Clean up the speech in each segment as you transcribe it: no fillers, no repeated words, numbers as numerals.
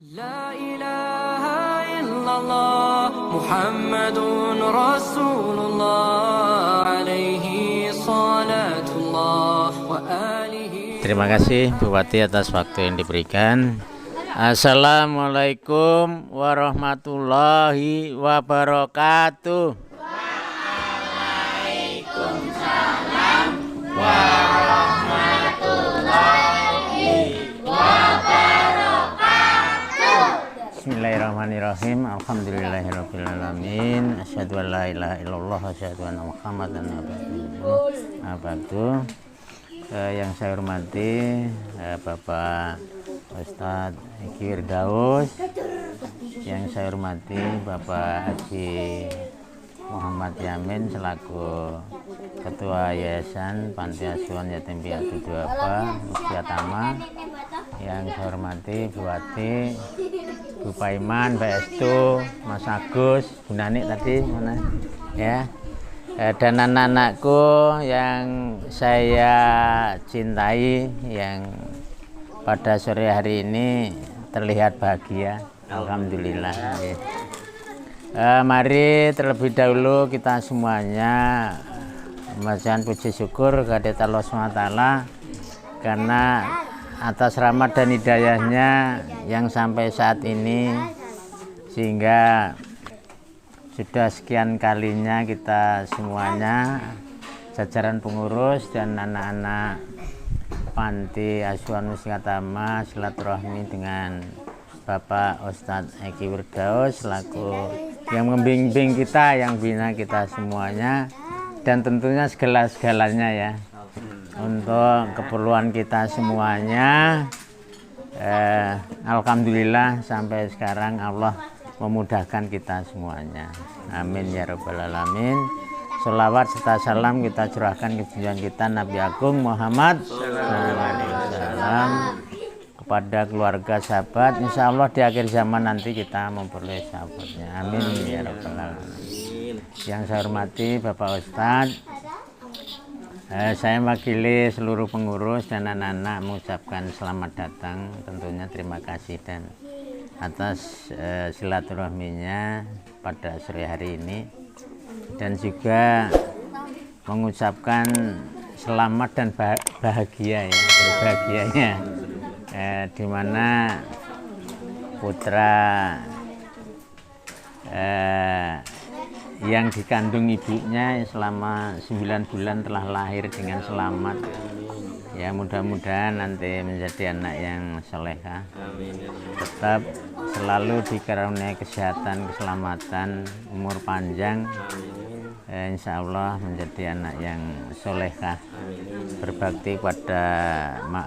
La ilaha illallah Muhammadun Rasulullah alaihi salatullah wa alihi. Terima kasih Bupati atas waktu yang diberikan. Assalamualaikum warahmatullahi wabarakatuh. Waalaikumsalam warahmatullahi wabarakatuh. Bismillahirrahmanirrahim. Alhamdulillahirabbil alamin. Asyhadu an la ilaha illallah wa asyhadu anna Muhammadan abduhu. Yang saya hormati Bapak Ustadz Eki Wirdaus, yang saya hormati Bapak Haji Muhammad Yamin selaku Ketua Yayasan Panti Asuhan Yatim Piatu Duafa Mustiatama, yang saya hormati Bupati, Bu Paiman, Mbak Estu, Mas Agus, Bu Nani tadi mana ya, dan anak-anakku yang saya cintai, yang pada sore hari ini terlihat bahagia. Alhamdulillah. Mari terlebih dahulu kita semuanya membacaan puji syukur kehadirat Allah SWT karena atas rahmat dan hidayahnya yang sampai saat ini, sehingga sudah sekian kalinya kita semuanya jajaran pengurus dan anak-anak Panti Asuhan Mustiatama silaturahmi dengan Bapak Ustadz Eki Wirdaus selaku yang membimbing kita, yang bina kita semuanya, dan tentunya segala-segalanya ya untuk keperluan kita semuanya. Alhamdulillah sampai sekarang Allah memudahkan kita semuanya. Amin ya rabbal alamin. Sholawat serta salam kita curahkan ke junjungan kita Nabi Agung Muhammad SAW kepada keluarga sahabat. Insya Allah di akhir zaman nanti kita memperoleh sahabatnya. Amin ya rabbal alamin. Yang saya hormati Bapak Ustadz, saya mewakili seluruh pengurus dan anak-anak mengucapkan selamat datang. Tentunya terima kasih dan atas silaturahminya pada sore hari ini, dan juga mengucapkan selamat dan bahagia ya, berbahagianya di mana putra yang dikandung ibunya selama 9 bulan telah lahir dengan selamat. Ya, mudah-mudahan nanti menjadi anak yang solehah, tetap selalu dikaruniai kesehatan, keselamatan, umur panjang, insya Allah menjadi anak yang solehah, berbakti pada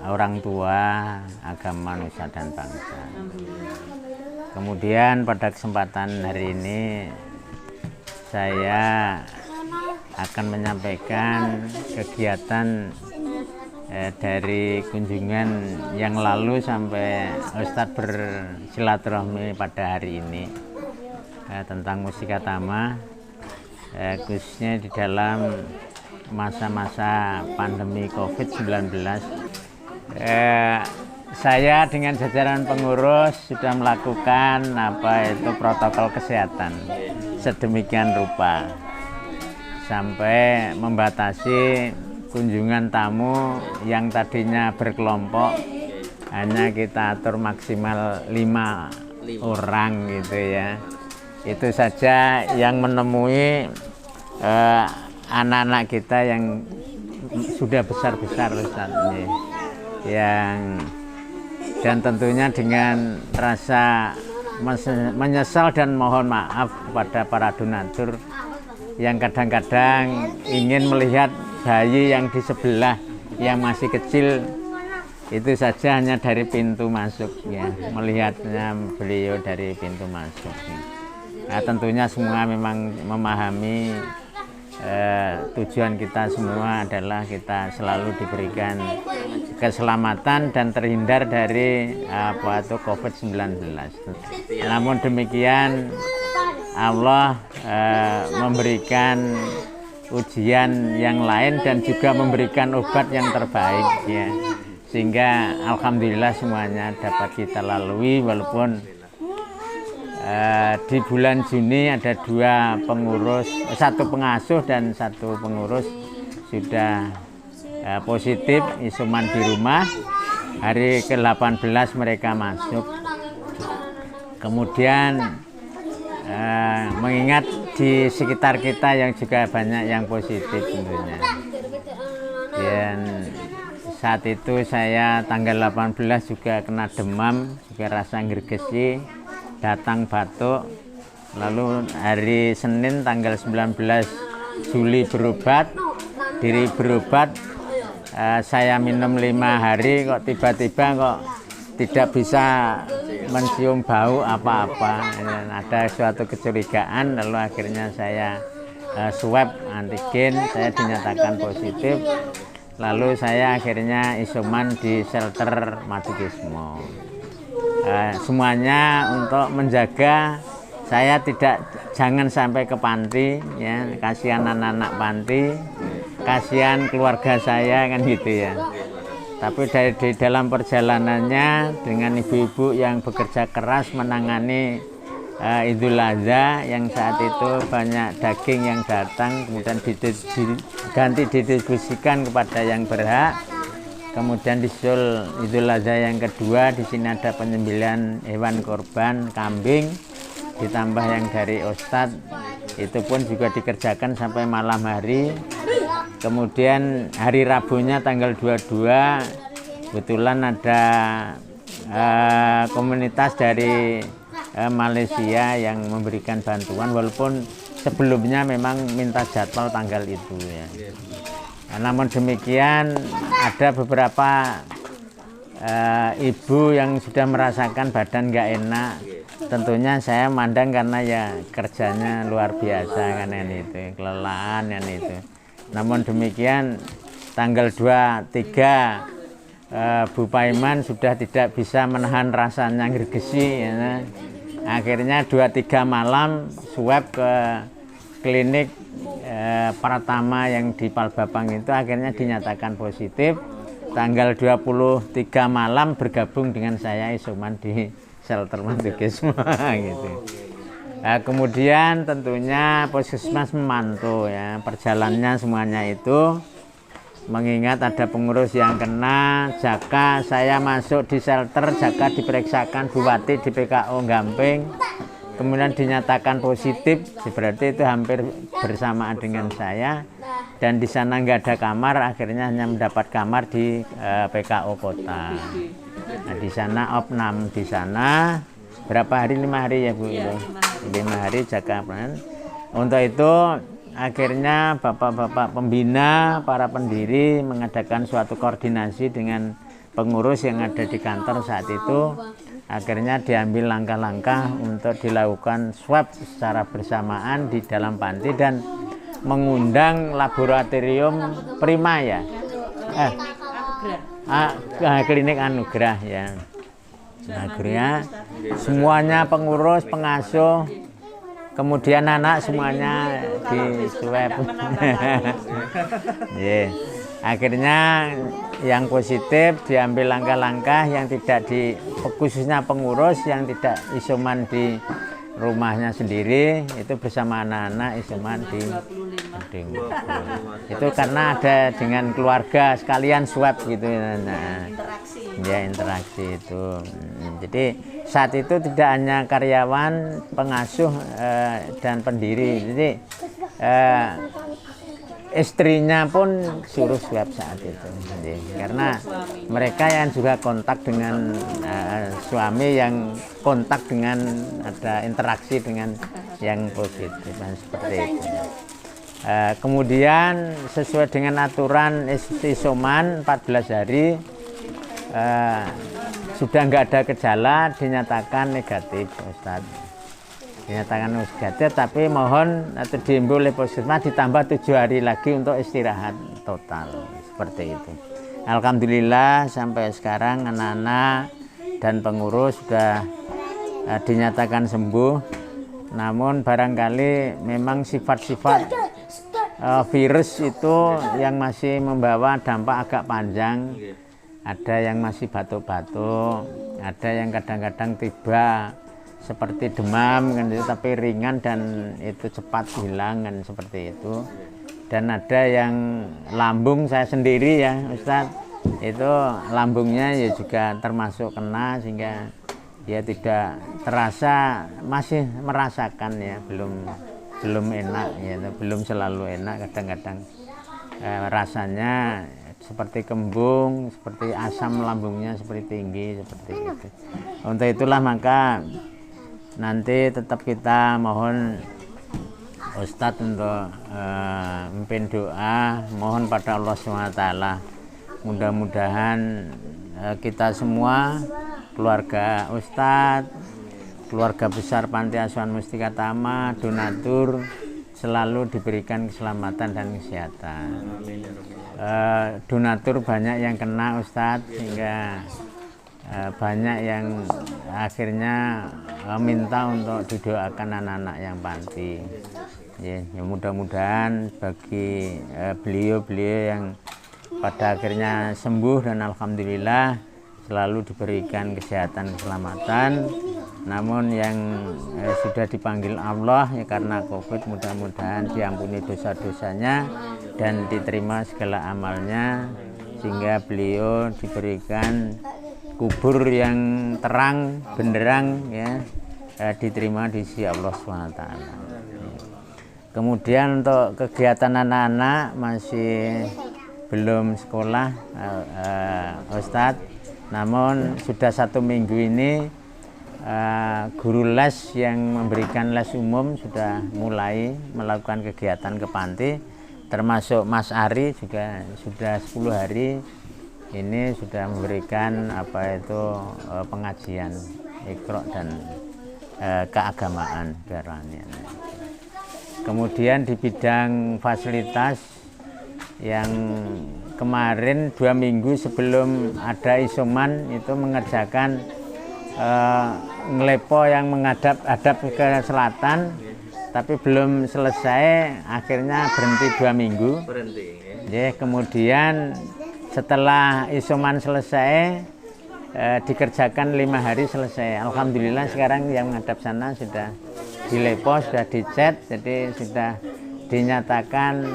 orang tua, agama, nusa dan bangsa. Kemudian pada kesempatan hari ini saya akan menyampaikan kegiatan dari kunjungan yang lalu sampai Ustadz bersilaturahmi pada hari ini tentang Mustiatama, khususnya di dalam masa-masa pandemi COVID-19. Saya dengan jajaran pengurus sudah melakukan protokol kesehatan sedemikian rupa sampai membatasi kunjungan tamu yang tadinya berkelompok hanya kita atur maksimal 5 orang gitu ya. Itu saja yang menemui anak-anak kita yang sudah besar-besar Ustaznya, dan tentunya dengan rasa menyesal dan mohon maaf kepada para donatur yang kadang-kadang ingin melihat bayi yang di sebelah yang masih kecil itu saja hanya dari pintu masuk ya, melihatnya beliau dari pintu masuk. Nah, tentunya semua memang memahami tujuan kita semua adalah kita selalu diberikan keselamatan dan terhindar dari COVID-19. Namun demikian Allah memberikan ujian yang lain dan juga memberikan obat yang terbaik ya. sehingga alhamdulillah semuanya dapat kita lalui, walaupun di bulan Juni ada 2 pengurus, 1 pengasuh dan 1 pengurus sudah positif isoman di rumah. Hari ke-18 mereka masuk. Kemudian mengingat di sekitar kita yang juga banyak yang positif tentunya. Dan saat itu saya tanggal 18 juga kena demam, juga rasa gergesi, datang batuk. Lalu hari Senin tanggal 19 Juli berobat, diri berobat. Saya minum 5 hari kok tiba-tiba kok tidak bisa mencium bau apa-apa. Ada suatu kecurigaan, lalu akhirnya saya swab antigen, saya dinyatakan positif. Lalu saya akhirnya isoman di shelter Madukismo. Semuanya untuk menjaga saya jangan sampai ke panti, ya, kasihan anak-anak panti, kasihan keluarga saya kan gitu ya. Tapi di dalam perjalanannya dengan ibu-ibu yang bekerja keras menangani Idul Adha yang saat itu banyak daging yang datang, kemudian diganti didistribusikan kepada yang berhak. Kemudian disusul Idul Adha yang kedua, di sini ada penyembelihan hewan korban kambing, ditambah yang dari Ustadz, itu pun juga dikerjakan sampai malam hari. Kemudian hari Rabunya tanggal 22 kebetulan ada komunitas dari Malaysia yang memberikan bantuan, walaupun sebelumnya memang minta jadwal tanggal itu ya. Namun demikian ada beberapa ibu yang sudah merasakan badan nggak enak. Tentunya saya mandang karena ya kerjanya luar biasa kan itu, kelelahan kan itu. Namun demikian tanggal 23 Bu Paiman sudah tidak bisa menahan rasanya gergesi ya. Akhirnya 2-3 malam swab ke klinik Pratama yang di Palbapang itu, akhirnya dinyatakan positif. Tanggal 23 malam bergabung dengan saya isoman di shelter Madukismo gitu. Kemudian tentunya Puskesmas memantau ya perjalanannya semuanya itu, mengingat ada pengurus yang kena. Jaka saya masuk di shelter, Jaka diperiksakan Bupati di PKO Gamping, kemudian dinyatakan positif, berarti itu hampir bersamaan dengan saya. Dan di sana nggak ada kamar, akhirnya hanya mendapat kamar di PKO Kota. Nah, di sana opnam di sana berapa hari? 5 hari ya Bu? 5 hari jaga peran. Untuk itu akhirnya bapak-bapak pembina, para pendiri mengadakan suatu koordinasi dengan pengurus yang ada di kantor saat itu. Akhirnya diambil langkah-langkah untuk dilakukan swab secara bersamaan di dalam panti dan mengundang laboratorium Prima ya, klinik Anugerah ya. Akhirnya semuanya pengurus, pengasuh, kemudian anak semuanya di swab. Yeah. Akhirnya yang positif diambil langkah-langkah yang tidak khususnya pengurus yang tidak isoman di rumahnya sendiri, itu bersama anak-anak isoman di itu karena ada dengan keluarga sekalian swab gitu. Nah, ya interaksi itu. Jadi saat itu tidak hanya karyawan, pengasuh dan pendiri. Jadi istrinya pun suruh swab saat itu. Jadi, karena mereka yang juga kontak dengan suami yang kontak dengan ada interaksi dengan yang positif dan seperti itu. Kemudian sesuai dengan aturan isoman 14 hari sudah nggak ada gejala, dinyatakan negatif Ustadz, dinyatakan negatif, tapi mohon atau diimbau oleh Puskesmas ditambah 7 hari lagi untuk istirahat total seperti itu. Alhamdulillah sampai sekarang anak-anak dan pengurus sudah dinyatakan sembuh. Namun barangkali memang sifat-sifat virus itu yang masih membawa dampak agak panjang. ada yang masih batuk-batuk, ada yang kadang-kadang tiba seperti demam kan itu, tapi ringan dan itu cepat hilang kan seperti itu. Dan ada yang lambung, saya sendiri ya Ustadz, itu lambungnya ya juga termasuk kena sehingga dia tidak terasa, masih merasakan ya, belum enak ya, belum selalu enak, kadang-kadang rasanya seperti kembung, seperti asam lambungnya seperti tinggi seperti itu. Untuk itulah maka nanti tetap kita mohon Ustadz untuk memimpin doa, mohon pada Allah SWT, mudah-mudahan kita semua, keluarga Ustadz, keluarga besar Panti Asuhan Mustika Tama, donatur, selalu diberikan keselamatan dan kesehatan. Donatur banyak yang kena Ustadz, sehingga banyak yang akhirnya minta untuk didoakan anak-anak yang panti. Ya, mudah-mudahan bagi beliau-beliau yang pada akhirnya sembuh dan alhamdulillah selalu diberikan kesehatan, keselamatan. Namun yang sudah dipanggil Allah ya karena COVID, mudah-mudahan diampuni dosa-dosanya dan diterima segala amalnya, sehingga beliau diberikan kubur yang terang benderang ya, diterima di sisi Allah SWT. Kemudian untuk kegiatan anak-anak masih belum sekolah Ustadz, namun sudah 1 minggu ini guru les yang memberikan les umum sudah mulai melakukan kegiatan ke panti, termasuk Mas Ari juga sudah 10 hari ini sudah memberikan pengajian Iqra dan keagamaan kerohanian. Kemudian di bidang fasilitas yang kemarin 2 minggu sebelum ada isoman itu mengerjakan ngelepo yang menghadap ke selatan, tapi belum selesai, akhirnya berhenti 2 minggu. Ya, kemudian setelah isoman selesai dikerjakan 5 hari selesai. Alhamdulillah sekarang yang menghadap sana sudah dilepo, sudah dicat, jadi sudah dinyatakan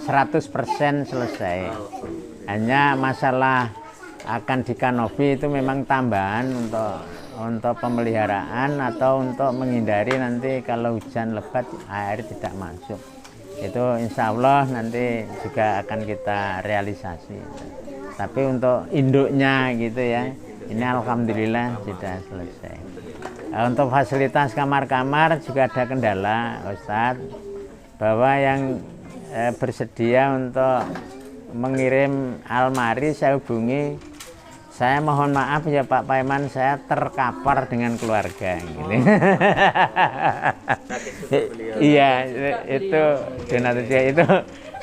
100% selesai. Hanya masalah akan dikanopi itu memang tambahan untuk pemeliharaan atau untuk menghindari nanti kalau hujan lebat air tidak masuk. Itu insya Allah nanti juga akan kita realisasi. Tapi untuk induknya gitu ya, ini alhamdulillah sudah selesai. Untuk fasilitas kamar-kamar juga ada kendala Ustadz, bahwa yang bersedia untuk mengirim almari saya hubungi, saya mohon maaf ya Pak Paiman, saya terkapar dengan keluarga gitu. Iya, itu donaturnya itu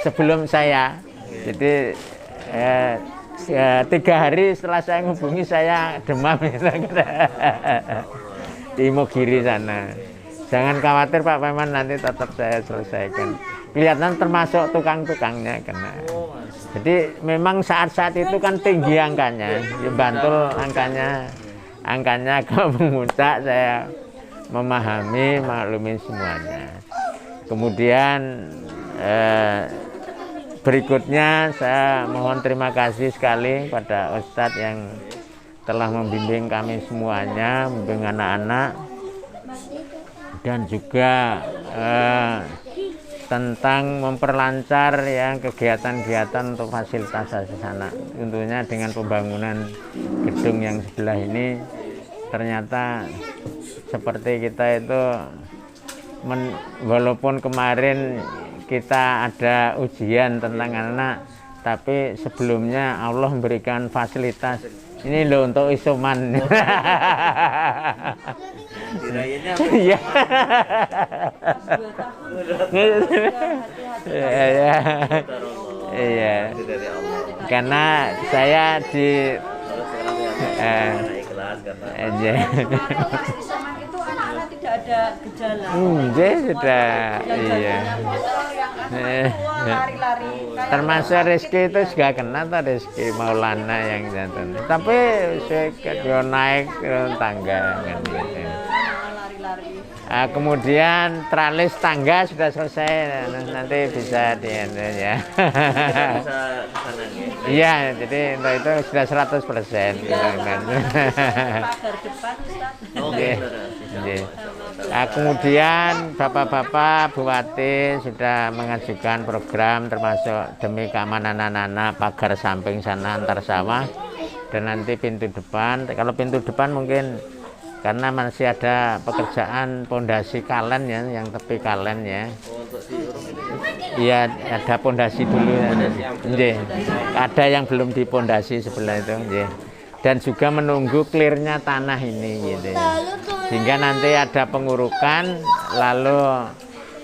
sebelum saya. Jadi 3 hari setelah saya menghubungi saya demam gitu. Di Imogiri sana. Jangan khawatir Pak Paiman, nanti tetap saya selesaikan. Kelihatan termasuk tukang-tukangnya kena. Jadi memang saat-saat itu kan tinggi angkanya, ya Bantul angkanya kalau memuncak, saya memahami, maklumi semuanya. Kemudian berikutnya saya mohon terima kasih sekali pada Ustadz yang telah membimbing kami semuanya, membimbing anak-anak, dan juga tentang memperlancar yang kegiatan-kegiatan untuk fasilitas di sana. Tentunya dengan pembangunan gedung yang sebelah ini, ternyata seperti kita itu walaupun kemarin kita ada ujian tentang anak, tapi sebelumnya Allah memberikan fasilitas ini loh untuk isoman. Iya. Iya. Karena saya di ikhlas karena itu anak-anak tidak ada ada gejala. Sudah. Iya. Lari-lari. Termasuk Rizky itu juga kena tuh, Rizky Maulana yang jantan. Tapi dia naik tangga kan gitu. Lari-lari. Kemudian tralis tangga sudah selesai, nanti bisa di ya. Iya, jadi untuk itu sudah 100%. Gitu, kan. Pagar depan Ustaz. Kemudian bapak-bapak Buwati sudah mengajukan program termasuk demi keamanan anak-anak, pagar samping sana antar sawah dan nanti pintu depan. Kalau pintu depan mungkin karena masih ada pekerjaan pondasi kalen ya, yang tepi kalen ya. Iya, ada pondasi dulu. Ada yang belum dipondasi sebelah itu. Dan juga menunggu clearnya tanah ini gitu ya. Sehingga nanti ada pengurukan, lalu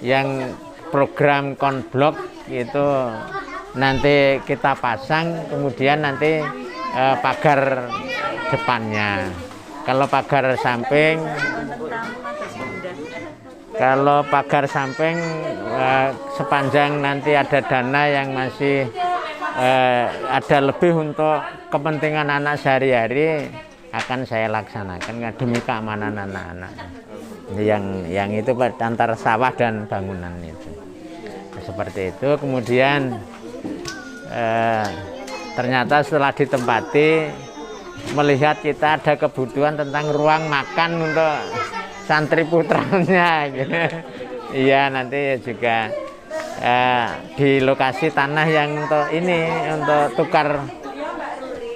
yang program konblok itu nanti kita pasang, kemudian nanti pagar depannya. Kalau pagar samping, sepanjang nanti ada dana yang masih ada lebih untuk kepentingan anak sehari-hari, akan saya laksanakan demi keamanan anak-anak. Yang itu antara sawah dan bangunan itu. Seperti itu. Kemudian ternyata setelah ditempati, melihat kita ada kebutuhan tentang ruang makan untuk santri putranya gitu. Iya, nanti juga di lokasi tanah yang untuk ini, untuk tukar.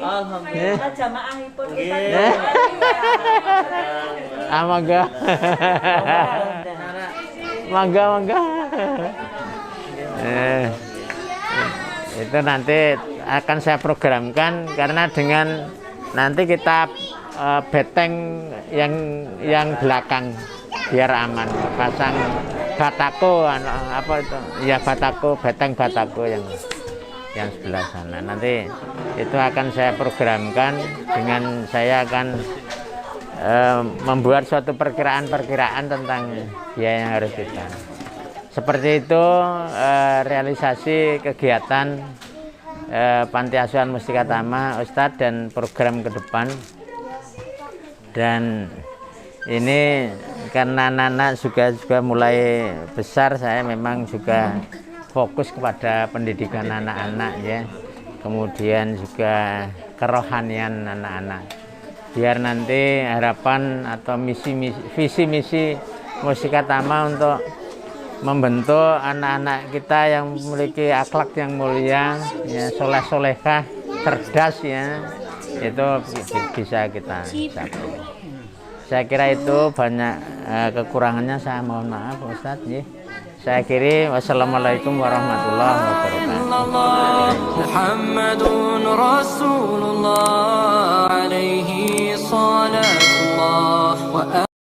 Alhamdulillah jamaahipun Mangga. Mangga. Itu nanti akan saya programkan, karena dengan nanti kita beteng yang belakang biar aman, pasang batako apa itu ya, beteng batako yang sebelah sana. Nanti itu akan saya programkan, dengan saya akan membuat suatu perkiraan tentang biaya yang harus kita. Seperti itu realisasi kegiatan Panti Asuhan Mustika Tama Ustadz dan program ke depan. Dan ini karena anak-anak juga mulai besar, saya memang juga fokus kepada pendidikan anak-anak ya, kemudian juga kerohanian anak-anak, biar nanti harapan atau visi misi Mustika Tama untuk membentuk anak-anak kita yang memiliki akhlak yang mulia, ya, soleh-solehah, cerdas ya, itu bisa kita capai. Saya kira itu banyak kekurangannya, saya mohon maaf Ustadz ya. Saya akhiri, wassalamualaikum warahmatullahi wabarakatuh. Muhammadun Rasulullah.